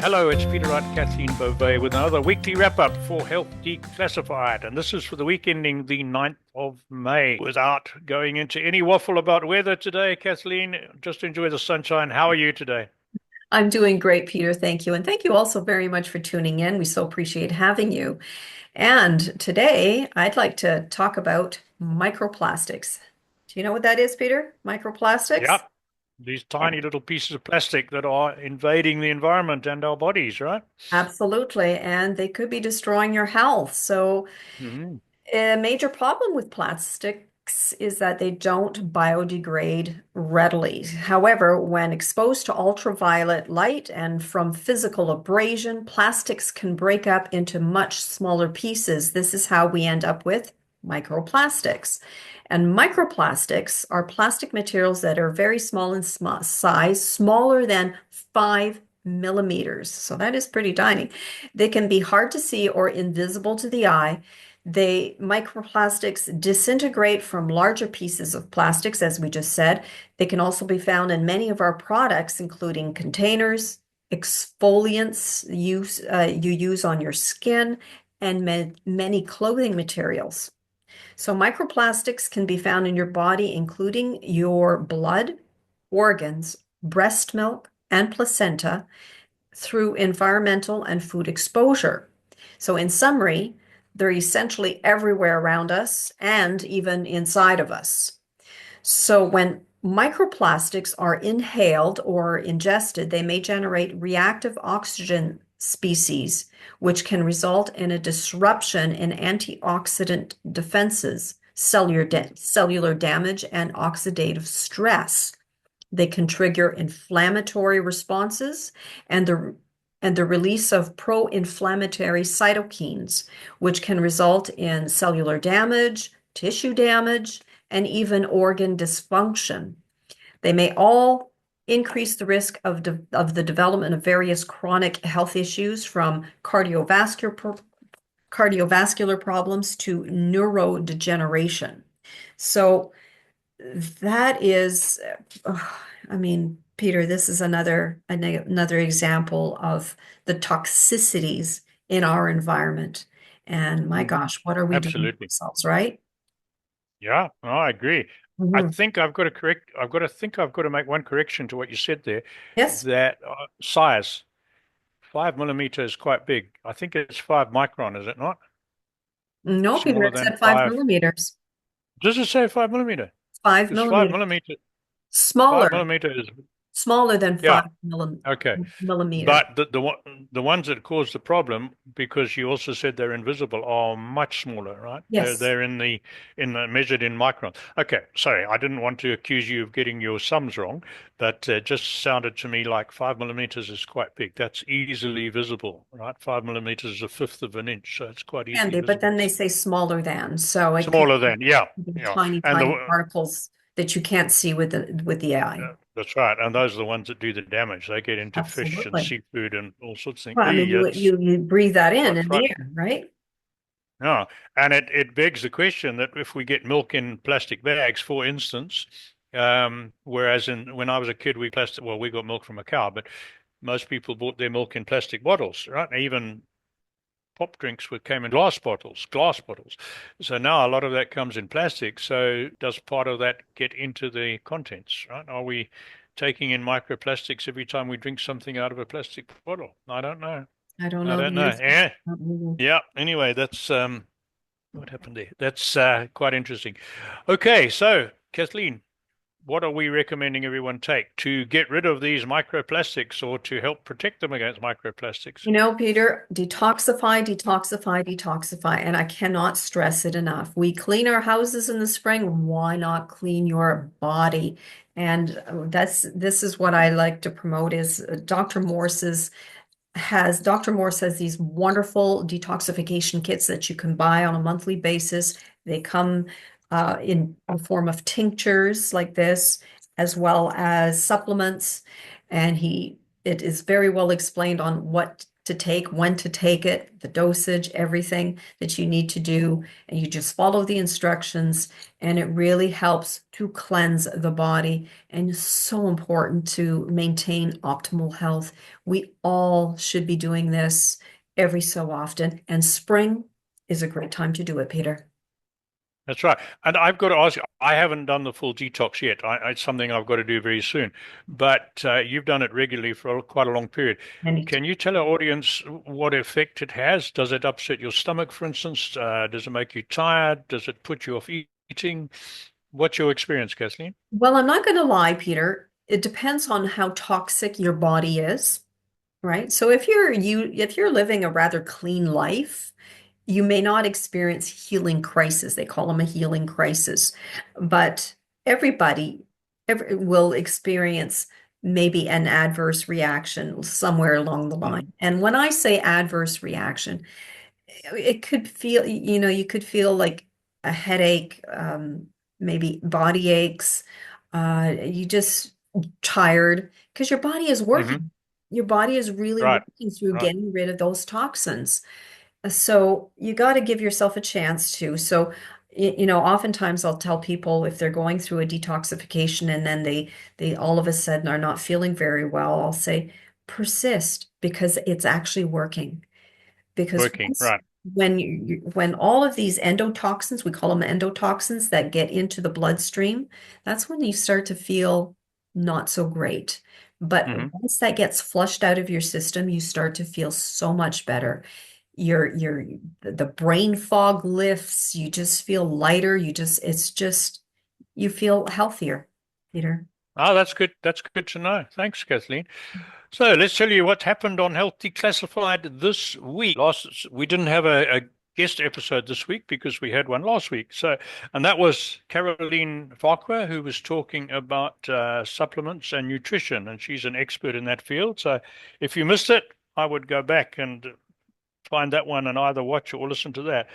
Hello, it's Peter Wright and Kathleen Beauvais with another weekly wrap-up for Health Declassified. And this is for the week ending the 9th of May. Without going into any waffle about weather today, Kathleen, just enjoy the sunshine. How are you today? I'm doing great, Peter. Thank you. And thank you also very much for tuning in. We so appreciate having you. And today I'd like to talk about microplastics. Do you know what that is, Peter? Microplastics? Yep, these tiny little pieces of plastic that are invading the environment and our bodies, right? Absolutely. And they could be destroying your health. So Hmm. a major problem with plastics is that they don't biodegrade readily. However, when exposed to ultraviolet light and from physical abrasion, plastics can break up into much smaller pieces. This is how we end up with microplastics. And microplastics are plastic materials that are very small in size, smaller than 5 millimeters. So that is pretty tiny. They can be hard to see or invisible to the eye. Microplastics disintegrate from larger pieces of plastics, as we just said. They can also be found in many of our products, including containers, exfoliants you use on your skin, and many clothing materials. So microplastics can be found in your body, including your blood, organs, breast milk, and placenta through environmental and food exposure. So, in summary, they're essentially everywhere around us and even inside of us. So, when microplastics are inhaled or ingested, they may generate reactive oxygen species, which can result in a disruption in antioxidant defenses, cellular damage, and oxidative stress. They can trigger inflammatory responses and the release of pro-inflammatory cytokines, which can result in cellular damage, tissue damage, and even organ dysfunction. They may all increase the risk of the development of various chronic health issues from cardiovascular problems to neurodegeneration. So that is, I mean, Peter, this is another example of the toxicities in our environment. And my Hmm. gosh, what are we doing to Absolutely. ourselves, right? Yeah, no, I agree. I Mhm. think I've got to make one correction to what you said there, Yes. that size. 5 millimeter is quite big. I think it's 5 micron, is it not? No, Peter, Smaller it than said five five. millimeters. Does it say 5 millimeter? Five Because five millimeters. millimeter, five Smaller, millimeter is, smaller than yeah, five okay. millimeters. But the ones that cause the problem, because you also said they're invisible, are much smaller, right? They're Yes. they're in the measured in microns. Okay, sorry, I didn't want to accuse you of getting your sums wrong, but it just sounded to me like 5 millimeters is quite big. That's easily visible, right? 5 millimeters is a fifth of an inch, so it's quite And easily but then visible. they say smaller than, so it can Smaller than, yeah, be yeah, tiny, and tiny particles that you can't see with the eye. that's right, and those are the ones that do the damage. They get into fish and Absolutely. seafood and all sorts of things. Well, I mean, Hey, that's you breathe that quite in the frightening. air, right? Yeah, and it begs the question that if we get milk in plastic bags, for instance, whereas when I was a kid, we got milk from a cow, but most people bought their milk in plastic bottles, right? Even pop drinks came in glass bottles. So now a lot of that comes in plastic. So does part of that get into the contents, right? Are we taking in microplastics every time we drink something out of a plastic bottle? I don't know. I don't I know don't the know. answer. Yeah. Mhm. Yeah. Anyway, that's what happened there. That's quite interesting. Okay, so Kathleen, what are we recommending everyone take to get rid of these microplastics or to help protect them against microplastics? Peter, detoxify, detoxify, detoxify, and I cannot stress it enough. We clean our houses in the spring. Why not clean your body? And this is what I like to promote is Dr. Morse has these wonderful detoxification kits that you can buy on a monthly basis. They come in a form of tinctures like this, as well as supplements. And it is very well explained on what to take, when to take it, the dosage, everything that you need to do. And you just follow the instructions, and it really helps to cleanse the body. And it's so important to maintain optimal health. We all should be doing this every so often. And spring is a great time to do it, Peter. That's right. And I've got to ask you, I haven't done the full detox yet. It's something I've got to do very soon. But you've done it regularly for quite a long period. And Can you tell our audience what effect it has? Does it upset your stomach, for instance? Does it make you tired? Does it put you off eating? What's your experience, Kathleen? well, I'm not going to lie, Peter. It depends on how toxic your body is, right? So if you're living a rather clean life, you may not experience healing crisis. They call them a healing crisis, but everybody will experience maybe an adverse reaction somewhere along the Mm-hmm. line. And when I say adverse reaction, it could feel, you could feel like a headache, maybe body aches, you just tired because your body is Mm-hmm. working. Your body is really Right. working through Right. getting rid of those toxins. So you got to give yourself a chance to. So, oftentimes I'll tell people if they're going through a detoxification and then they all of a sudden are not feeling very well, I'll say persist because it's actually working. Because Working. Right. when all of these endotoxins, we call them endotoxins that get into the bloodstream, that's when you start to feel not so great. But Mm-hmm. once that gets flushed out of your system, you start to feel so much better. Your the brain fog lifts, you just feel lighter, it's just you feel healthier, Peter. Oh, that's good. That's good to know. Thanks, Kathleen. So let's tell you what happened on Health Declassified this week. We didn't have a guest episode this week because we had one last week. And that was Caroline Farquhar, who was talking about supplements and nutrition, and she's an expert in that field. So if you missed it, I would go back and find that one and either watch or listen to that.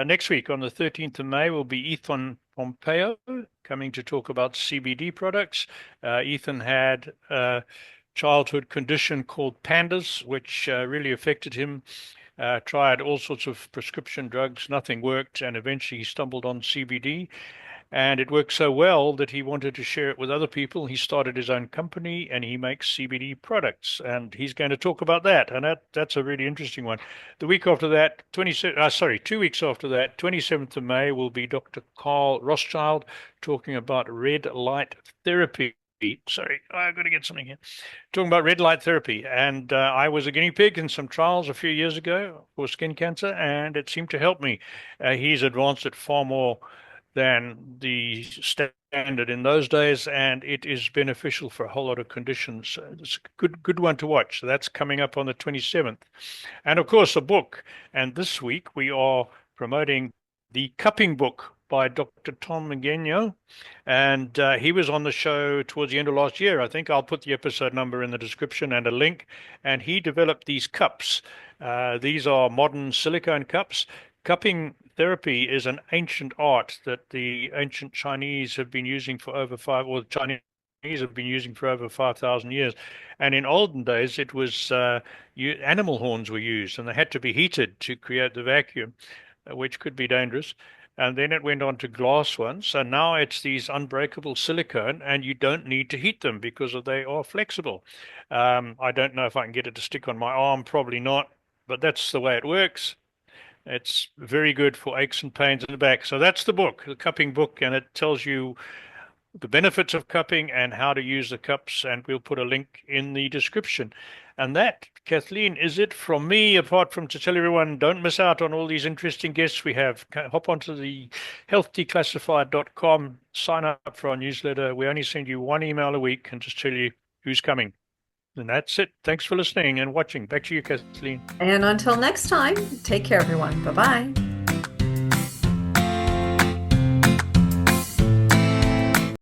Next week on the 13th of May will be Ethan Pompeo coming to talk about CBD products. Ethan had childhood condition called pandas, which really affected him. Tried all sorts of prescription drugs, nothing worked, and eventually he stumbled on CBD. And it worked so well that he wanted to share it with other people. He started his own company and he makes CBD products. And he's going to talk about that. And that's a really interesting one. The week after that, 2 weeks after that, 27th of May, will be Dr. Carl Rothschild talking about red light therapy. Sorry, I've got to get something here. Talking about red light therapy. And I was a guinea pig in some trials a few years ago for skin cancer, and it seemed to help me. He's advanced it far more than the standard in those days, and it is beneficial for a whole lot of conditions. It's a good one to watch. So that's coming up on the 27th. And of course, a book. And this week we are promoting the Cupping book by Dr. Tom Mangeno. And he was on the show towards the end of last year. I think I'll put the episode number in the description and a link. And he developed these cups. These are modern silicone cups. Cupping therapy is an ancient art that the ancient Chinese have been using for over the Chinese have been using for over 5,000 years. And in olden days, it was animal horns were used, and they had to be heated to create the vacuum, which could be dangerous. And then it went on to glass ones. So now it's these unbreakable silicone, and you don't need to heat them because they are flexible. I don't know if I can get it to stick on my arm, probably not, but that's the way it works. It's very good for aches and pains in the back. So that's the book, the cupping book, and it tells you the benefits of cupping and how to use the cups. And we'll put a link in the description. And that, Kathleen, is it from me, apart from to tell everyone, don't miss out on all these interesting guests we have. Hop onto the healthdeclassified.com, sign up for our newsletter. We only send you one email a week and just tell you who's coming. And that's it. Thanks for listening and watching. Back to you, Kathleen. And until next time, take care, everyone. Bye bye.